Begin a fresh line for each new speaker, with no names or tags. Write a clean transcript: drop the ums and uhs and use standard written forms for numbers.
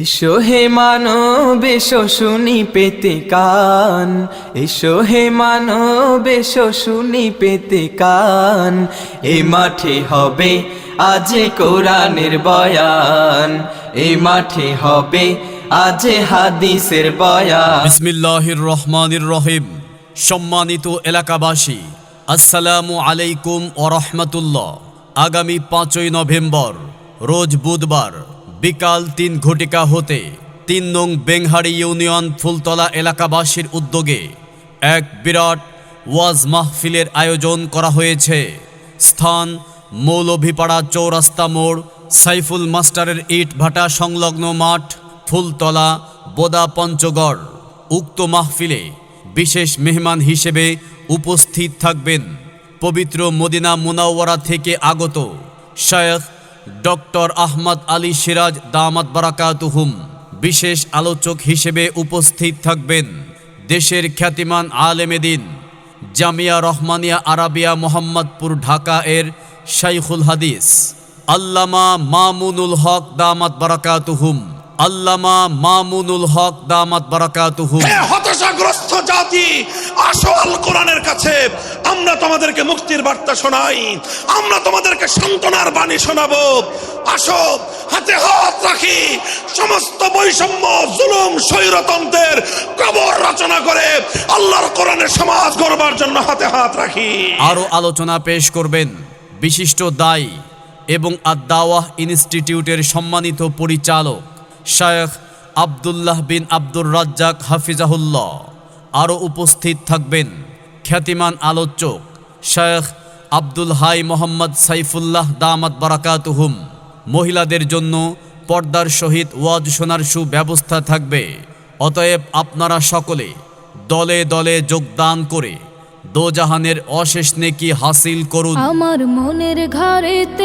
এসো হে মানব এসো শুনি পেতে কান, এসো হে মানব এসো শুনি পেতে কান। এ মাঠে হবে আজ কোরআনের বয়ান, এ মাঠে হবে আজ হাদিসের বয়ান।
বিসমিল্লাহির রহমানির রহিম। সম্মানিত এলাকাবাসী, আসসালামু আলাইকুম ওয়া রাহমাতুল্লাহ। আগামী 5ই নভেম্বর রোজ বুধবার বিকাল 3 ঘটিকা হতে 3 নং বেংহারি ইউনিয়ন ফুলতলা এলাকাবাসীর উদ্যোগে এক বিরাট ওয়াজ মাহফিলের আয়োজন করা হয়েছে। স্থান মৌলভীপাড়া চৌরাস্তা মোড়, সাইফুল মাস্টারের ইট ভাটা সংলগ্ন মাঠ, ফুলতলা, বোদা, পঞ্চগড়। উক্ত মাহফিলে বিশেষ মেহমান হিসেবে উপস্থিত থাকবেন পবিত্র মদিনা মুনাওয়ারা থেকে আগত শায়খ ডক্টর আহমদ আলী সিরাজ দামাত বারাকাতুহুম। বিশেষ আলোচক হিসেবে উপস্থিত থাকবেন দেশের খ্যাতিমান আলেমে দ্বীন জামিয়া রহমানিয়া আরাবিয়া মোহাম্মদপুর ঢাকা এর শাইখুল হাদিস আল্লামা মামুনুল হক দামাত বারাকাতুহুম। আল্লামা মামুনুল হক দামাত বারাকাতুহুম।
হতাশাগ্রস্ত জাতি, আসো আল কোরআনের কাছে। আমরা তোমাদেরকে মুক্তির বার্তা শোনাই, আমরা তোমাদেরকে সান্ত্বনার বাণী শোনাবো। আসো হাতে হাত রাখি, সমস্ত বৈষম্য, জুলুম, স্বৈরতন্ত্রের কবর রচনা করে আল্লাহর কোরআনের সমাজ গড়বার জন্য হাতে হাত রাখি।
আরো আলোচনা পেশ করবেন বিশিষ্ট দায়ী এবং আদ-দাওয়াহ ইনস্টিটিউটের সম্মানিত পরিচালক শায়খ আব্দুল্লাহ বিন আব্দুর রাজ্জাক হাফিজাহুল্লাহ। আরও উপস্থিত থাকবেন খ্যাতিমান আলোচক শায়খ আব্দুল হাই মোহাম্মদ সাইফুল্লাহ দামাত বারাকাতুহুম। মহিলাদের জন্য পর্দার সহিত ওয়াজ শোনার সুব্যবস্থা থাকবে। অতএব আপনারা সকলে দলে দলে যোগদান করে দোজাহানের অশেষ নেকি হাসিল করুন।
আমার মনের ঘরেতে